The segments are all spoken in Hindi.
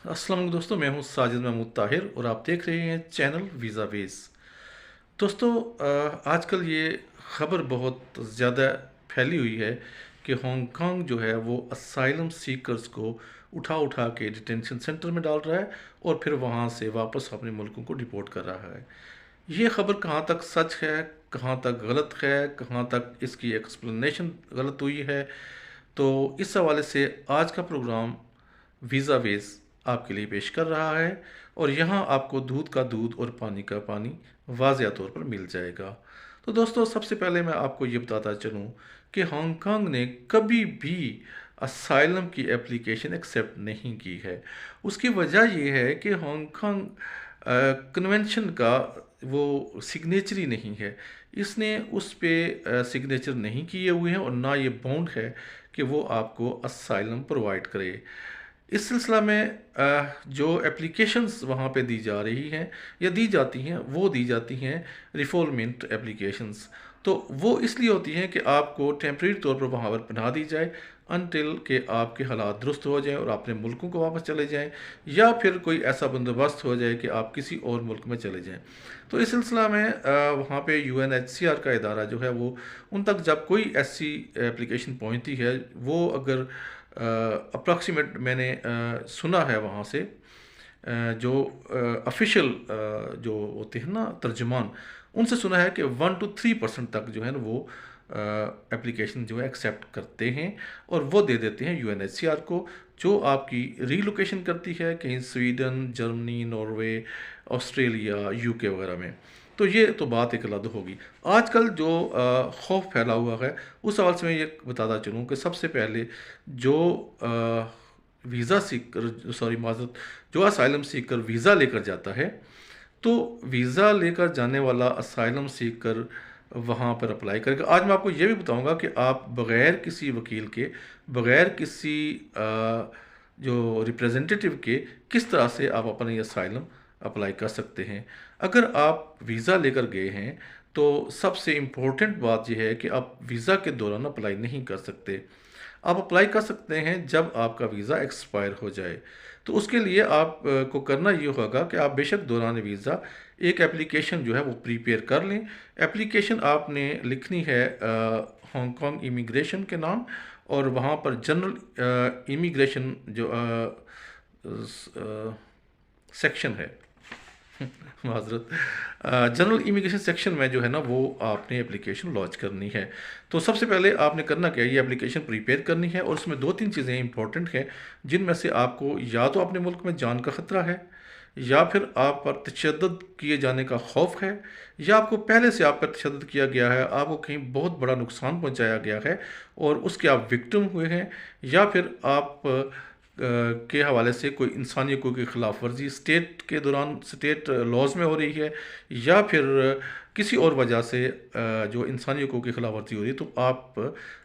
अस्सलाम वालेकुम दोस्तों, मैं हूं साजिद महमूद ताहिर और आप देख रहे हैं चैनल वीज़ा वेज। दोस्तों, आजकल ये ख़बर बहुत ज़्यादा फैली हुई है कि हांगकांग जो है वो असाइलम सीकर्स को उठा उठा के डिटेंशन सेंटर में डाल रहा है और फिर वहाँ से वापस अपने मुल्कों को डिपोर्ट कर रहा है। ये ख़बर कहाँ तक सच है, कहाँ तक गलत है, कहाँ तक इसकी एक्सप्लेनेशन गलत हुई है, तो इस हवाले से आज का प्रोग्राम वीज़ा वेज आपके लिए पेश कर रहा है। और यहाँ आपको दूध का दूध और पानी का पानी वाज़िया तौर पर मिल जाएगा। तो दोस्तों, सबसे पहले मैं आपको ये बताता चलूँ कि हांगकांग ने कभी भी असाइलम की एप्लीकेशन एक्सेप्ट नहीं की है। उसकी वजह ये है कि हांगकांग कन्वेंशन का वो सिग्नेचरी नहीं है। इसने उस पे सिग्नेचर नहीं किए हुए हैं और ना ये बाउंड है कि वो आपको असाइलम प्रोवाइड करे। इस सिलसिला में जो एप्लीकेशंस वहाँ पे दी जा रही हैं या दी जाती हैं, वो दी जाती हैं रिफोलमेंट एप्लीकेशंस। तो वो इसलिए होती हैं कि आपको टेम्प्रेरी तौर पर वहाँ पर पनाह दी जाए अनटिल के आपके हालात दुरुस्त हो जाएं और अपने मुल्कों को वापस चले जाएं, या फिर कोई ऐसा बंदोबस्त हो जाए कि आप किसी और मुल्क में चले जाएं। तो इस सिलसिला में वहाँ पे UNHCR का इदारा जो है वो उन तक जब कोई ऐसी एप्लीकेशन पहुँचती है, वो अगर अप्रॉक्सीमेट मैंने सुना है वहाँ से जो ऑफिशियल जो होते हैं ना तर्जुमान, उनसे सुना है कि 1 to 3% तक जो है ना वो एप्लीकेशन जो है एक्सेप्ट करते हैं और वो दे देते हैं UNHCR को, जो आपकी रीलोकेशन करती है कहीं Sweden, Germany, Norway, Australia, UK वगैरह में। तो ये तो बात एक अलग होगी। आजकल जो खौफ फैला हुआ है, उस हवाले से मैं ये बताता चलूँ कि सबसे पहले जो वीज़ा सीकर सॉरी माजरत जो असाइलम सीकर वीज़ा लेकर जाता है, तो वीज़ा लेकर जाने वाला असाइलम सीकर वहाँ पर अप्लाई करेगा। आज मैं आपको ये भी बताऊंगा कि आप बग़ैर किसी वकील के, बग़ैर किसी जो रिप्रेजेंटेटिव के, किस तरह से आप अपना ये असाइलम अप्लाई कर सकते हैं। अगर आप वीज़ा लेकर गए हैं तो सबसे इम्पोर्टेंट बात यह है कि आप वीज़ा के दौरान अप्लाई नहीं कर सकते। आप अप्लाई कर सकते हैं जब आपका वीज़ा एक्सपायर हो जाए। तो उसके लिए आप को करना ये होगा कि आप बेशक दौरान वीज़ा एक एप्लीकेशन जो है वो प्रिपेयर कर लें। एप्लीकेशन आपने लिखनी है हांगकांग इमिग्रेशन के नाम, और वहाँ पर जनरल इमिग्रेशन जो सेक्शन है माजरत जनरल इमिग्रेशन सेक्शन में जो है ना वो आपने एप्लीकेशन लॉन्च करनी है। तो सबसे पहले आपने करना क्या है, ये एप्लीकेशन प्रिपेयर करनी है और उसमें 2-3 चीज़ें इंपॉर्टेंट हैं, जिनमें से आपको या तो अपने मुल्क में जान का ख़तरा है, या फिर आप पर तशद्दुद किए जाने का खौफ है, या आपको पहले से आप पर तशद्दुद किया गया है, आपको कहीं बहुत बड़ा नुकसान पहुंचाया गया है और उसके आप विक्टिम हुए हैं, या फिर आप के हवाले से कोई इंसानी हकूक़ की ख़िलाफ़ वर्जी स्टेट के दौरान स्टेट लॉज में हो रही है, या फिर किसी और वजह से जो इंसानी हकूक़ की ख़िलाफ़ वर्जी हो रही है, तो आप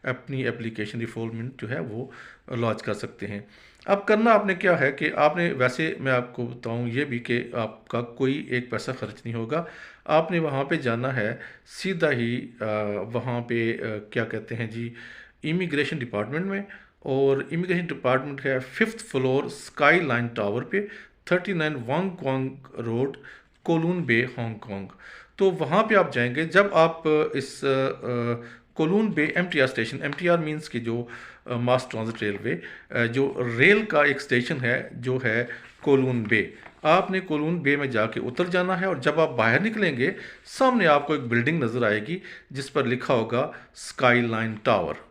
अपनी एप्लीकेशन रिफॉल्मेंट जो है वो लॉन्च कर सकते हैं। अब करना आपने क्या है कि आपने, वैसे मैं आपको बताऊं ये भी कि आपका कोई एक पैसा खर्च नहीं होगा। आपने वहाँ पे जाना है सीधा ही वहाँ पे क्या कहते हैं जी, इमिग्रेशन डिपार्टमेंट में। और इमिग्रेशन डिपार्टमेंट है 5th floor sky line tower पे, 39 वांग क्वांग रोड, कोलून बे, हांगकांग। तो वहाँ पे आप जाएंगे जब आप इस कोलून बे MTR स्टेशन, MTR मींस कि जो मास ट्रांजिट रेलवे, जो रेल का एक स्टेशन है जो है कोलून बे। आपने कोलून बे में जाके उतर जाना है और जब आप बाहर निकलेंगे सामने आपको एक बिल्डिंग नज़र आएगी जिस पर लिखा होगा स्काई लाइन टावर।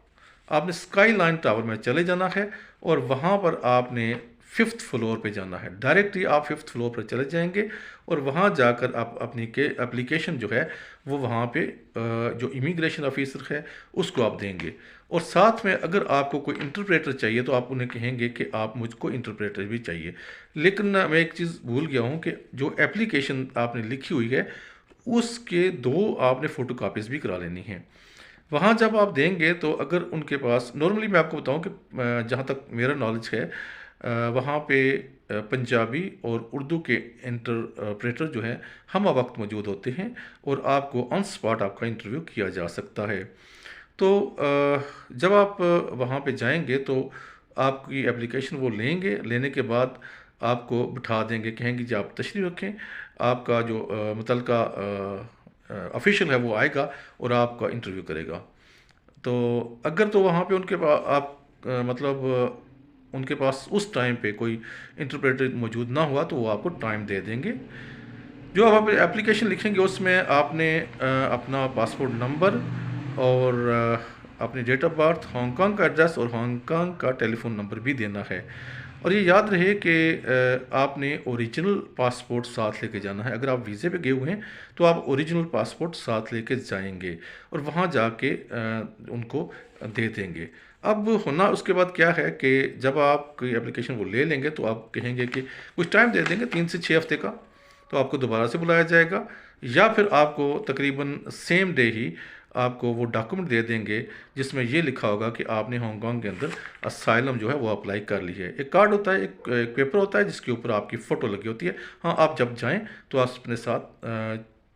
आपने स्काई लाइन टावर में चले जाना है और वहाँ पर आपने 5th फ्लोर पे जाना है। डायरेक्टली आप 5th फ्लोर पर चले जाएंगे और वहाँ जाकर आप अपनी के एप्लीकेशन जो है वो वहाँ पे जो इमिग्रेशन ऑफिसर है उसको आप देंगे। और साथ में अगर आपको कोई इंटरप्रेटर चाहिए तो आप उन्हें कहेंगे कि आप मुझको इंटरप्रेटर भी चाहिए। लेकिन मैं एक चीज़ भूल गया हूँ कि जो एप्लीकेशन आपने लिखी हुई है उसके 2 आपने फ़ोटो कापीज़ भी करा लेनी है। वहाँ जब आप देंगे तो अगर उनके पास, नॉर्मली मैं आपको बताऊं कि जहाँ तक मेरा नॉलेज है वहाँ पे पंजाबी और उर्दू के इंटरप्रेटर जो हैं हम वक्त मौजूद होते हैं और आपको ऑन स्पॉट आपका इंटरव्यू किया जा सकता है। तो जब आप वहाँ पे जाएंगे तो आपकी एप्लीकेशन वो लेंगे, लेने के बाद आपको बिठा देंगे, कहेंगे जी आप तशरीफ़ रखें, आपका जो मुतलका ऑफिशियल है वो आएगा और आपका इंटरव्यू करेगा। तो अगर तो वहाँ पे उनके पास आप मतलब उनके पास उस टाइम पे कोई इंटरप्रेटर मौजूद ना हुआ तो वो आपको टाइम दे देंगे। जो आप एप्लीकेशन लिखेंगे उसमें आपने अपना पासपोर्ट नंबर और अपनी डेट ऑफ बर्थ, हांगकांग का एड्रेस और हांगकांग का टेलीफोन नंबर भी देना है। और ये याद रहे कि आपने ओरिजिनल पासपोर्ट साथ लेके जाना है। अगर आप वीज़े पे गए हुए हैं तो आप ओरिजिनल पासपोर्ट साथ लेके जाएंगे और वहाँ जाके उनको दे देंगे। अब होना उसके बाद क्या है कि जब आप कोई एप्लीकेशन वो ले लेंगे तो आप कहेंगे कि कुछ टाइम दे देंगे 3 से 6 हफ्ते का, तो आपको दोबारा से बुलाया जाएगा या फिर आपको तकरीबन सेम डे ही आपको वो डॉक्यूमेंट दे देंगे जिसमें ये लिखा होगा कि आपने हांगकांग के अंदर असाइलम जो है वो अप्लाई कर ली है। एक कार्ड होता है, एक पेपर होता है जिसके ऊपर आपकी फ़ोटो लगी होती है। हाँ, आप जब जाएं तो आप अपने साथ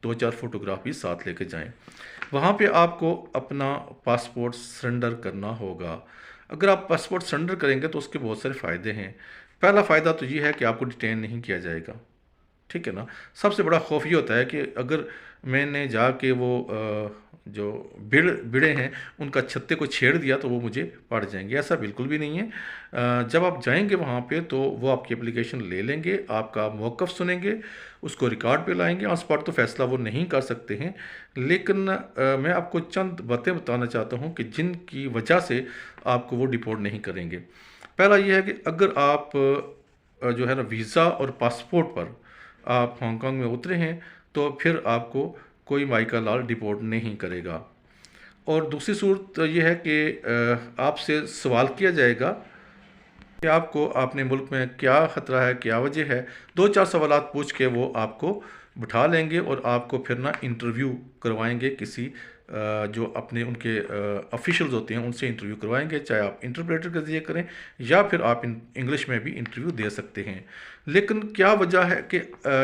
2-4 फोटोग्राफ भी साथ लेके जाएं। वहाँ पे आपको अपना पासपोर्ट सरेंडर करना होगा। अगर आप पासपोर्ट सरेंडर करेंगे तो उसके बहुत सारे फ़ायदे हैं। पहला फ़ायदा तो ये है कि आपको डिटेन नहीं किया जाएगा, ठीक है ना। सबसे बड़ा खौफ ये होता है कि अगर मैंने जाके वो जो बिड़े हैं उनका छत्ते को छेड़ दिया तो वो मुझे पड़ जाएंगे। ऐसा बिल्कुल भी नहीं है। जब आप जाएंगे वहाँ पे तो वो आपकी एप्लीकेशन ले लेंगे, आपका मौक़िफ़ सुनेंगे, उसको रिकॉर्ड पे लाएंगे। ऑन स्पॉट तो फैसला वो नहीं कर सकते हैं, लेकिन मैं आपको चंद बातें बताना चाहता हूँ कि जिनकी वजह से आपको वो डिपोर्ट नहीं करेंगे। पहला ये है कि अगर आप जो है ना वीज़ा और पासपोर्ट पर आप हांगकांग में उतरे हैं तो फिर आपको कोई माइका लाल डिपोर्ट नहीं करेगा। और दूसरी सूरत यह है कि आपसे सवाल किया जाएगा कि आपको अपने मुल्क में क्या ख़तरा है, क्या वजह है। 2-4 सवालात पूछ के वो आपको बिठा लेंगे और आपको फिर ना इंटरव्यू करवाएंगे किसी जो अपने उनके ऑफिशियल्स होते हैं उनसे इंटरव्यू करवाएंगे, चाहे आप इंटरप्रेटर के ज़रिए करें या फिर आप इंग्लिश में भी इंटरव्यू दे सकते हैं। लेकिन क्या वजह है कि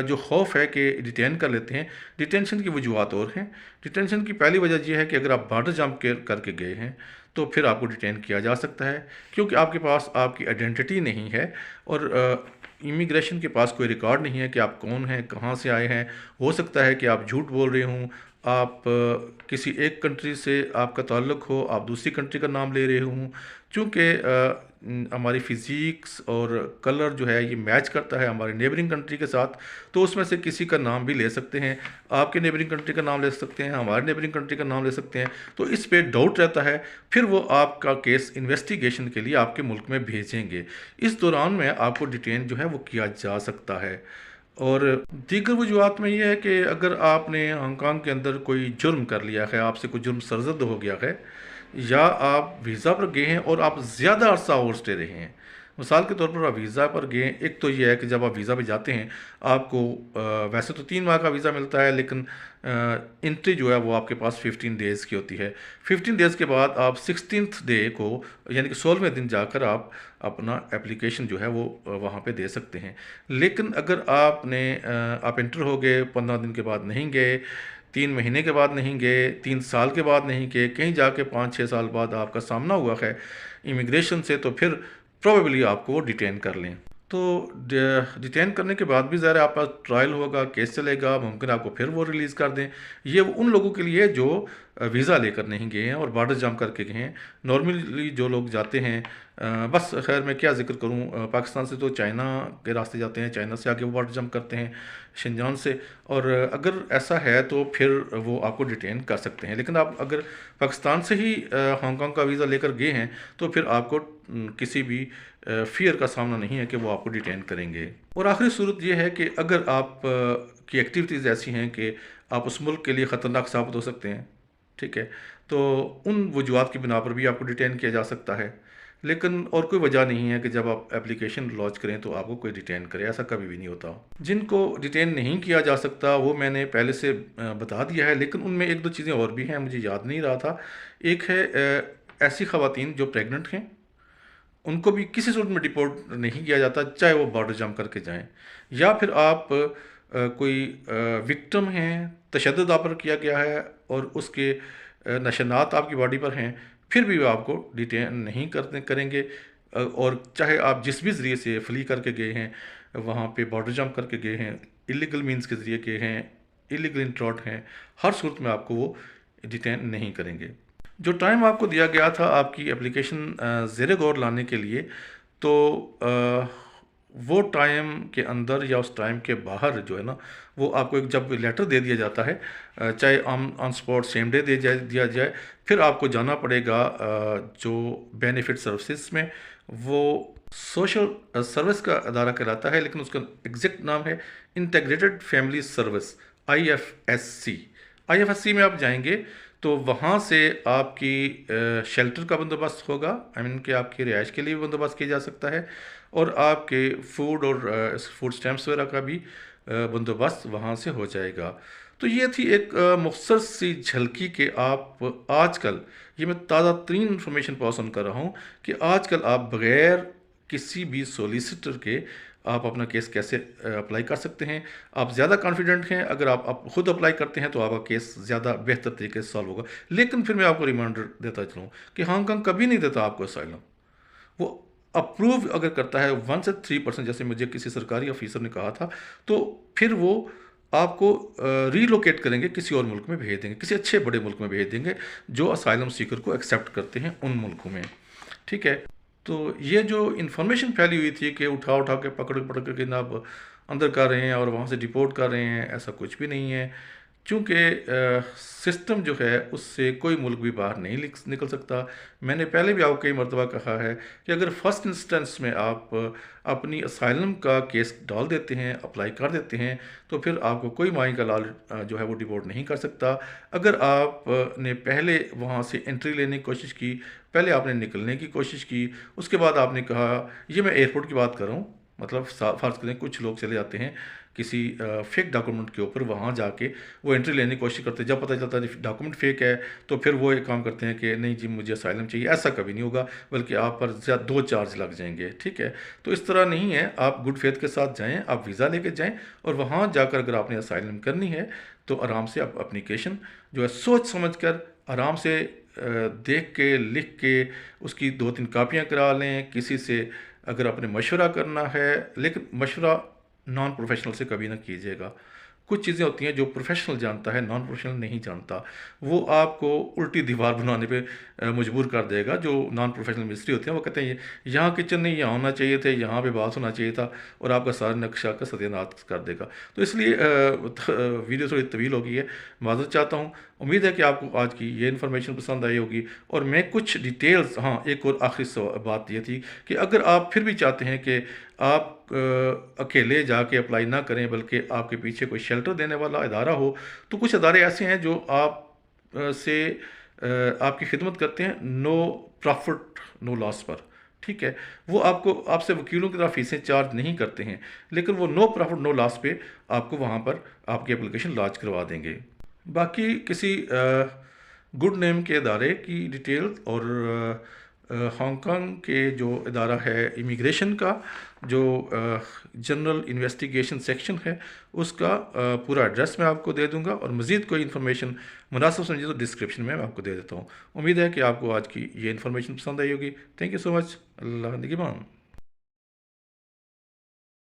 जो खौफ है कि डिटेन कर लेते हैं, डिटेंशन की वजूहत और हैं। डिटेंशन की पहली वजह यह है कि अगर आप बॉर्डर जंप करके गए हैं तो फिर आपको डिटेन किया जा सकता है क्योंकि आपके पास आपकी आइडेंटिटी नहीं है और इमिग्रेशन के पास कोई रिकॉर्ड नहीं है कि आप कौन हैं, कहाँ से आए हैं। हो सकता है कि आप झूठ बोल रहे हों, आप किसी एक कंट्री से आपका ताल्लुक़ हो, आप दूसरी कंट्री का नाम ले रहे हों। चूँकि हमारी फ़िज़िक्स और कलर जो है ये मैच करता है हमारे नेबरिंग कंट्री के साथ, तो उसमें से किसी का नाम भी ले सकते हैं। आपके नेबरिंग कंट्री का नाम ले सकते हैं, हमारे नेबरिंग कंट्री का नाम ले सकते हैं। तो इस पे डाउट रहता है, फिर वो आपका केस इन्वेस्टिगेशन के लिए आपके मुल्क में भेजेंगे। इस दौरान में आपको डिटेन जो है वो किया जा सकता है। और दीगर वजूहत में ये है कि अगर आपने हांगकांग के अंदर कोई जुर्म कर लिया है, आपसे कोई जुर्म सरज़द हो गया है या आप वीज़ा पर गए हैं और आप ज़्यादा अरसा और स्टे रहे हैं। मिसाल के तौर पर आप वीज़ा पर गए, एक तो ये है कि जब आप वीज़ा पे जाते हैं आपको वैसे तो 3 माह का वीज़ा मिलता है, लेकिन एंट्री जो है वो आपके पास 15 डेज़ की होती है। 15 डेज़ के बाद आप 16th डे को यानी कि 16वें दिन जाकर आप अपना एप्लीकेशन जो है वो वहाँ पे दे सकते हैं। लेकिन अगर आप एंटर हो गए, 15 दिन के बाद नहीं गए, 3 महीने के बाद नहीं गए, 3 साल के बाद नहीं गए, कहीं जाके 5-6 साल बाद आपका सामना हुआ है इमिग्रेशन से, तो फिर प्रोबेबली आपको वो डिटेन कर लें। तो डिटेन करने के बाद भी ज़रा आपका ट्रायल होगा, केस चलेगा, मुमकिन आपको फिर वो रिलीज़ कर दें। ये उन लोगों के लिए जो वीज़ा लेकर नहीं गए हैं और बॉर्डर जंप करके गए हैं। नॉर्मली जो लोग जाते हैं बस खैर मैं क्या ज़िक्र करूं, पाकिस्तान से तो चाइना के रास्ते जाते हैं, चाइना से आगे वो बॉर्डर जंप करते हैं शिनजान से, और अगर ऐसा है तो फिर वो आपको डिटेन कर सकते हैं। लेकिन आप अगर पाकिस्तान से ही हांगकांग का वीज़ा लेकर गए हैं तो फिर आपको किसी भी फ़ियर का सामना नहीं है कि वो आपको डिटेन करेंगे। और आखिरी सूरत ये है कि अगर आप की एक्टिविटीज़ ऐसी हैं कि आप उस मुल्क के लिए ख़तरनाक साबित हो सकते हैं, ठीक है, तो उन वजूहात की बिना पर भी आपको डिटेन किया जा सकता है। लेकिन और कोई वजह नहीं है कि जब आप एप्लीकेशन लॉन्च करें तो आपको कोई डिटेन करे, ऐसा कभी भी नहीं होता। जिनको डिटेन नहीं किया जा सकता वो मैंने पहले से बता दिया है, लेकिन उनमें 1-2 चीज़ें और भी हैं, मुझे याद नहीं रहा था। एक है ऐसी ख़वातीन जो प्रेग्नेंट हैं, उनको भी किसी सूरत में डिपोर्ट नहीं किया जाता, चाहे वो बॉर्डर जंप करके जाएं, या फिर आप कोई विक्टिम हैं, तशद्दुद आप पर किया गया है और उसके निशानात आपकी बॉडी पर हैं, फिर भी वो आपको डिटेन नहीं करेंगे। और चाहे आप जिस भी ज़रिए से फ्ली करके गए हैं, वहाँ पे बॉर्डर जंप करके गए हैं, इलीगल मीन्स के ज़रिए गए हैं, इलीगल इंट्रॉट हैं, हर सूरत में आपको वो डिटेन नहीं करेंगे। जो टाइम आपको दिया गया था आपकी एप्लीकेशन ज़ेरे गौर लाने के लिए, तो वो टाइम के अंदर या उस टाइम के बाहर जो है ना, वो आपको एक जब लेटर दे दिया जाता है, चाहे ऑन स्पॉट सेम डे दिया जाए, फिर आपको जाना पड़ेगा जो बेनिफिट सर्विसेज में। वो सोशल सर्विस का अदारा कहलाता है, लेकिन उसका एग्जैक्ट नाम है integrated family service, IFSC। IFSC में आप जाएंगे तो वहाँ से आपकी शेल्टर का बंदोबस्त होगा, आई मीन कि आपकी रिहाइश के लिए भी बंदोबस्त किया जा सकता है, और आपके फूड और फूड स्टैम्प्स वगैरह का भी बंदोबस्त वहाँ से हो जाएगा। तो ये थी एक मुख्तसर सी झलकी के आप आजकल, ये मैं ताज़ा तरीन इंफॉर्मेशन पास ऑन कर रहा हूँ कि आजकल आप बग़ैर किसी भी सोलिसिटर के आप अपना केस कैसे अप्लाई कर सकते हैं। आप ज़्यादा कॉन्फिडेंट हैं, अगर आप खुद अप्लाई करते हैं तो आपका केस ज़्यादा बेहतर तरीके से सॉल्व होगा। लेकिन फिर मैं आपको रिमाइंडर देता चलूँ कि हांगकांग कभी नहीं देता आपको असाइलम। वो अप्रूव अगर करता है 1 से 3%, जैसे मुझे किसी सरकारी ऑफिसर ने कहा था, तो फिर वो आपको रीलोकेट करेंगे, किसी और मुल्क में भेज देंगे, किसी अच्छे बड़े मुल्क में भेज देंगे जो असाइलम सीकर को एक्सेप्ट करते हैं उन मुल्कों में। ठीक है, तो ये जो इन्फॉर्मेशन फैली हुई थी कि उठा उठा के पकड़ पकड़ के जनाब अंदर कर रहे हैं और वहाँ से डिपोर्ट कर रहे हैं, ऐसा कुछ भी नहीं है। चूँकि सिस्टम जो है उससे कोई मुल्क भी बाहर नहीं निकल सकता। मैंने पहले भी आपको कई मरतबा कहा है कि अगर फर्स्ट इंस्टेंस में आप अपनी असाइलम का केस डाल देते हैं, अप्लाई कर देते हैं, तो फिर आपको कोई माई का लाल जो है वो डिपोर्ट नहीं कर सकता। अगर आपने पहले वहाँ से एंट्री लेने की कोशिश की, पहले आपने निकलने की कोशिश की, उसके बाद आपने कहा, ये मैं एयरपोर्ट की बात कर रहा हूँ, मतलब फ़र्ज़ करें कुछ लोग चले जाते हैं किसी फेक डॉक्यूमेंट के ऊपर, वहाँ जाके वो एंट्री लेने की कोशिश करते हैं, जब पता चलता है डॉक्यूमेंट फेक है तो फिर वो एक काम करते हैं कि नहीं जी मुझे असाइलम चाहिए। ऐसा कभी नहीं होगा, बल्कि आप पर ज़्यादा 2 चार्ज लग जाएंगे। ठीक है, तो इस तरह नहीं है, आप गुड फेथ के साथ जाएँ, आप वीज़ा लेके जाएँ, और वहाँ जाकर अगर आपने असाइलम करनी है तो आराम से आप एप्लीकेशन जो है सोच समझ कर आराम से देख के लिख के उसकी 2-3 कापियाँ करा लें किसी से, अगर आपने मशवरा करना है। लेकिन मशवरा नॉन प्रोफेशनल से कभी ना कीजिएगा। कुछ चीज़ें होती हैं जो प्रोफेशनल जानता है, नॉन प्रोफेशनल नहीं जानता, वो आपको उल्टी दीवार बनाने पे मजबूर कर देगा। जो नॉन प्रोफेशनल मिस्त्री होते हैं वो कहते हैं यहाँ किचन नहीं, यहाँ होना चाहिए थे, यहाँ पे बात होना चाहिए था, और आपका सारा नक्शा का सत्यानाश कर देगा। तो इसलिए वीडियो थोड़ी तवील हो गई है, माज़रत चाहता हूँ। उम्मीद है कि आपको आज की ये इन्फॉर्मेशन पसंद आई होगी, और मैं कुछ डिटेल्स, हाँ एक और आखिरी बात ये थी कि अगर आप फिर भी चाहते हैं कि आप अकेले जाके अप्लाई ना करें, बल्कि आपके पीछे कोई शेल्टर देने वाला इदारा हो, तो कुछ इदारे ऐसे हैं जो आप से आपकी खिदमत करते हैं नो प्रॉफिट नो लॉस पर। ठीक है, वो आपको आपसे वकीलों की तरह फीसें चार्ज नहीं करते हैं, लेकिन वो नो प्रॉफिट नो लॉस पे आपको वहाँ पर आपकी एप्लीकेशन लॉन्च करवा देंगे। बाकी किसी गुड नेम के इदारे की डिटेल और हांगकांग के जो इदारा है इमिग्रेशन का, जो जनरल इन्वेस्टिगेशन सेक्शन है, उसका पूरा एड्रेस मैं आपको दे दूंगा, और मज़ीद कोई इन्फॉर्मेशन मुनासिब समझे तो डिस्क्रिप्शन में मैं आपको दे देता हूँ। उम्मीद है कि आपको आज की ये इन्फॉर्मेशन पसंद आई होगी। Thank you so much. अल्लाह निगहबान।